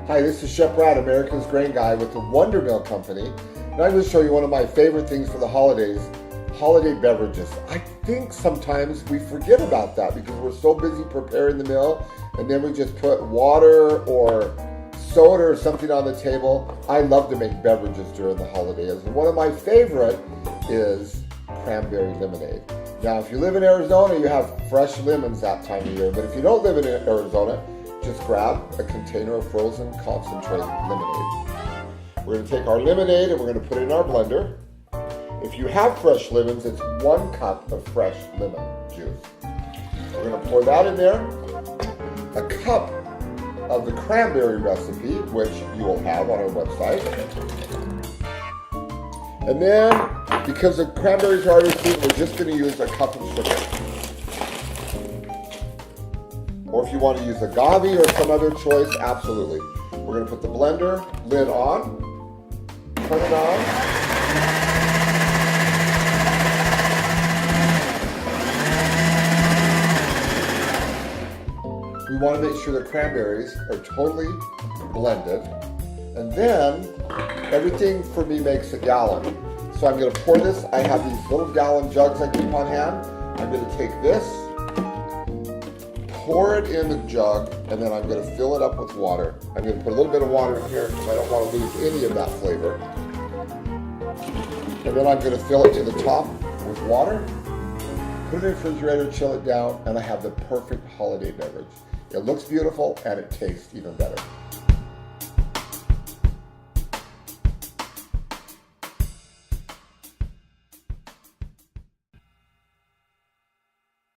Hi, this is Chef Brad, America's Grain Guy with the WonderMill Company, and I'm going to show you one of my favorite things for the holidays, holiday beverages. I think sometimes we forget about that because we're so busy preparing the meal, and then we just put water or soda or something on the table. I love to make beverages during the holidays, and one of my favorite is cranberry lemonade. Now, if you live in Arizona, you have fresh lemons that time of year, but if you don't live in Arizona, just grab a container of frozen concentrate lemonade. We're going to take our lemonade and we're going to put it in our blender. If you have fresh lemons, it's 1 cup of fresh lemon juice. We're going to pour that in there. A cup of the cranberry recipe, which you will have on our website. And then, because the cranberries are already sweet, we're just going to use a cup of sugar. Or if you want to use agave or some other choice, absolutely. We're going to put the blender lid on, turn it on. We want to make sure the cranberries are totally blended. And then, everything for me makes a gallon. So I'm going to pour this. I have these little gallon jugs I keep on hand. I'm going to take this, pour it in the jug, and then I'm going to fill it up with water. I'm going to put a little bit of water in here because I don't want to lose any of that flavor. And then I'm going to fill it to the top with water, put it in the refrigerator, chill it down, and I have the perfect holiday beverage. It looks beautiful and it tastes even better.